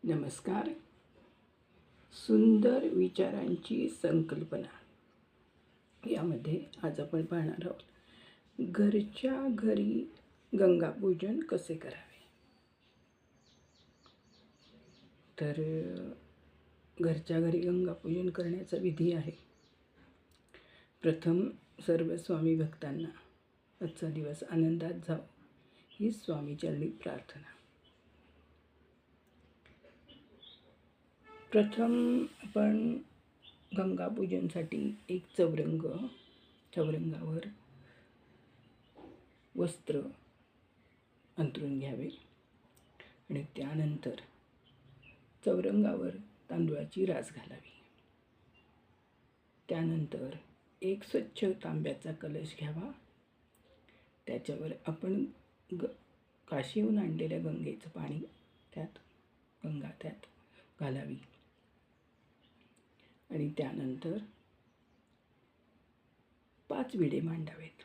नमस्कार. सुंदर विचारांची संकल्पना यामध्ये आज आपण पाहणार आहोत घरच्या घरी गंगापूजन कसे करावे. तर घरच्या घरी गंगापूजन करण्याचा विधी आहे. प्रथम सर्व स्वामी भक्तांना आजचा दिवस आनंदात जावो ही स्वामीचरणी प्रार्थना. प्रथम आपण गंगापूजनसाठी एक चौरंगावर वस्त्र अंथरून घ्यावे आणि त्यानंतर चौरंगावर तांदूळाची रास घालावी. त्यानंतर एक स्वच्छ तांब्याचा कलश घ्यावा. त्याच्यावर आपण काशीहून आणलेल्या गंगेचं पाणी त्यात घालावी आणि त्यानंतर 5 विडे मांडावेत.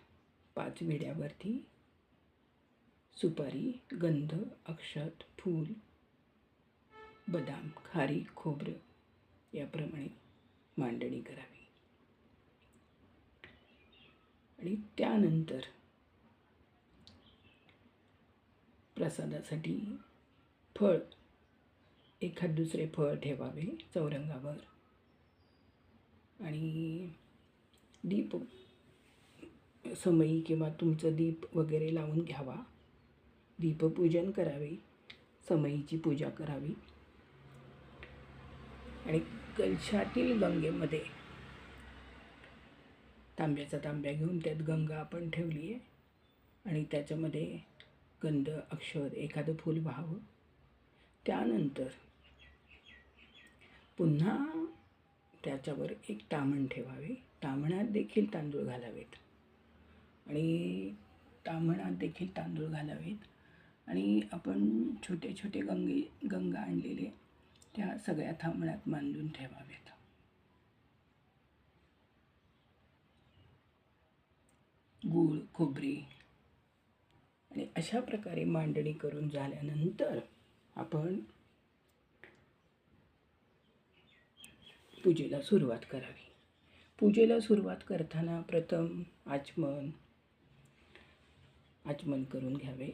5 विड्यावरती सुपारी, गंध, अक्षत, फूल, बदाम, खारीक, खोबरं याप्रमाणे मांडणी करावी. आणि त्यानंतर प्रसादासाठी फळ, एखाद दुसरे फळ ठेवावे चौरंगावर आणि दीप, समई किंवा तुमचं दीप वगैरे लावून घ्यावा. दीपपूजन करावे, समईची पूजा करावी आणि कलशातील गंगेमध्ये तांब्याचा तांब्या घेऊन त्यात गंगा आपण ठेवली आहे आणि त्याच्यामध्ये गंध, अक्षत, एखादं फूल व्हावं. त्यानंतर पुन्हा त्याच्यावर एक ताम्हण ठेवावे. ताम्हणात देखील तांदूळ घालावेत आणि आपण छोटे छोटे गंगा आणलेले त्या सगळ्या ताम्हणात मांडून ठेवावेत. गूळ, खोबरे आणि अशा प्रकारे मांडणी करून झाल्यानंतर आपण पूजेला सुरुवात करावी. पूजेला सुरुवात करताना प्रथम आचमन करून घ्यावे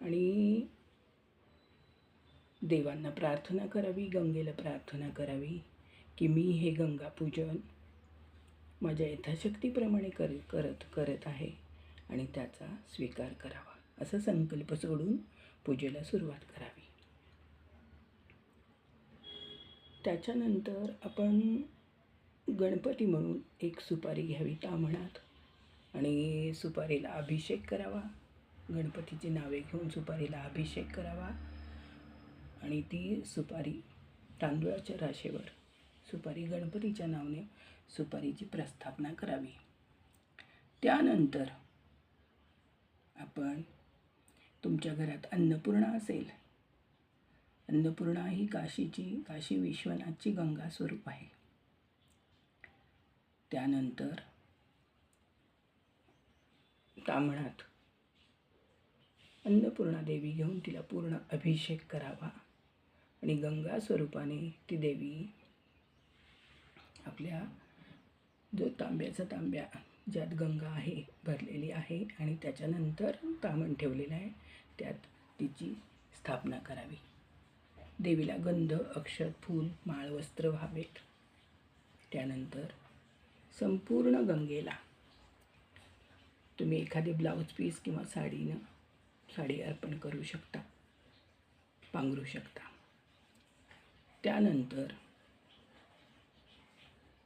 आणि देवांना प्रार्थना करावी, गंगेला प्रार्थना करावी की मी हे गंगापूजन माझ्या यथाशक्तीप्रमाणे करत आहे आणि त्याचा स्वीकार करावा असा संकल्प सोडून पूजेला सुरुवात करावी. त्याच्यानंतर आपण गणपती म्हणून एक सुपारी घ्यावी ताम्हणात आणि सुपारीला अभिषेक करावा. गणपतीची नावे घेऊन सुपारीला अभिषेक करावा आणि ती सुपारी तांदूळाच्या राशेवर सुपारी गणपतीच्या नावाने सुपारीची प्रस्थापना करावी. त्यानंतर आपण तुमच्या घरात अन्नपूर्णा असेल, अन्नपूर्णा ही काशी विश्वनाथची गंगा स्वरूप आहे. त्यानंतर ताम्हणात अन्नपूर्णा देवी घेऊन तिला पूर्ण अभिषेक करावा आणि गंगा स्वरूपाने ती देवी आपल्या जो तांब्याचा तांब्या ज्यात गंगा आहे भरलेली आहे आणि त्याच्यानंतर ताम्हण ठेवलेलं आहे त्यात तिची स्थापना करावी. देवीला गंध, अक्षत, फूल, माळ, वस्त्र व्हावेत. त्यानंतर संपूर्ण गंगेला तुम्ही एखादी ब्लाऊज पीस किंवा साडी अर्पण करू शकता, पांघरू शकता. त्यानंतर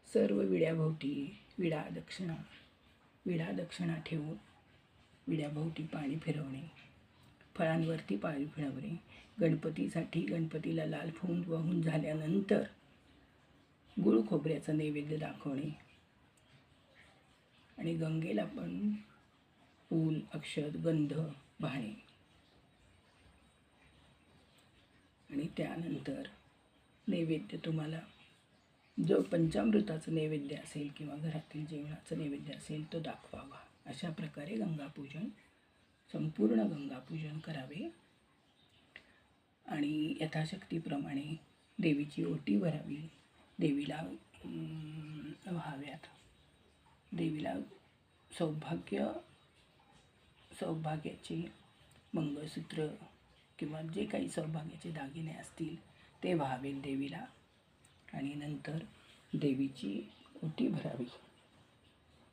सर्व विड्याभोवती विडा दक्षिणा ठेवून विड्याभोवती पाणी फिरवणे, फळांवरती पाणी फिरवणे. गणपतीला लाल फूल वाहून झाल्यानंतर गुळ खोबऱ्याचा नैवेद्य दाखवणे आणि गंगेला पण फूल, अक्षत, गंध वाहणे आणि त्यानंतर नैवेद्य तुम्हाला जो पंचामृताचं नैवेद्य असेल किंवा घरातील जेवणाचं नैवेद्य असेल तो दाखवावा. अशा प्रकारे संपूर्ण गंगापूजन करावे आणि यथाशक्तीप्रमाणे देवीची ओटी भरावी. देवीला व्हाव्यात. देवीला सौभाग्याचे मंगळसूत्र किंवा जे काही सौभाग्याचे दागिने असतील ते व्हावेत देवीला. आणि नंतर देवीची ओटी भरावी.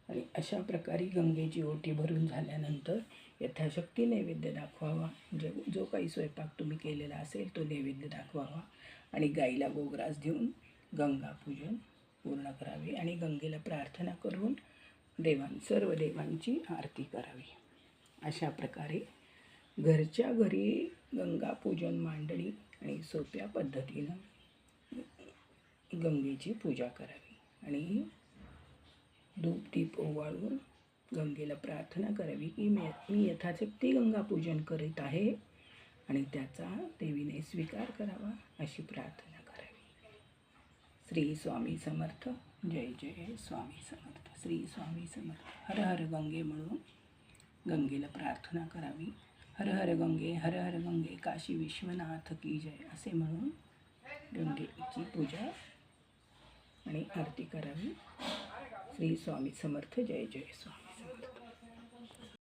आणि अशा प्रकारे गंगेची ओटी भरून झाल्यानंतर यथाशक्ती नैवेद्य दाखवावा. जो काही स्वयंपाक तुम्ही केलेला असेल तो नैवेद्य दाखवावा आणि गाईला गोग्रास देऊन गंगापूजन पूर्ण करावे आणि गंगेला प्रार्थना करून सर्व देवांची आरती करावी. अशा प्रकारे घरच्या घरी गंगापूजन मांडणी आणि सोप्या पद्धतीनं गंगेची पूजा करावी आणि धूप दीप ओवाळून गंगेला प्रार्थना करावी की मी यथाशक्ती गंगापूजन करीत आहे आणि त्याचा देवीने स्वीकार करावा अशी प्रार्थना करावी. श्री स्वामी समर्थ. जय जय स्वामी समर्थ. श्री स्वामी समर्थ. हर हर गंगे म्हणून गंगेला प्रार्थना करावी. हर हर गंगे, हर हर गंगे, काशी विश्वनाथ की जय असे म्हणून गंगेची पूजा आणि आरती करावी. श्री स्वामी समर्थ. जय जय स्वामी.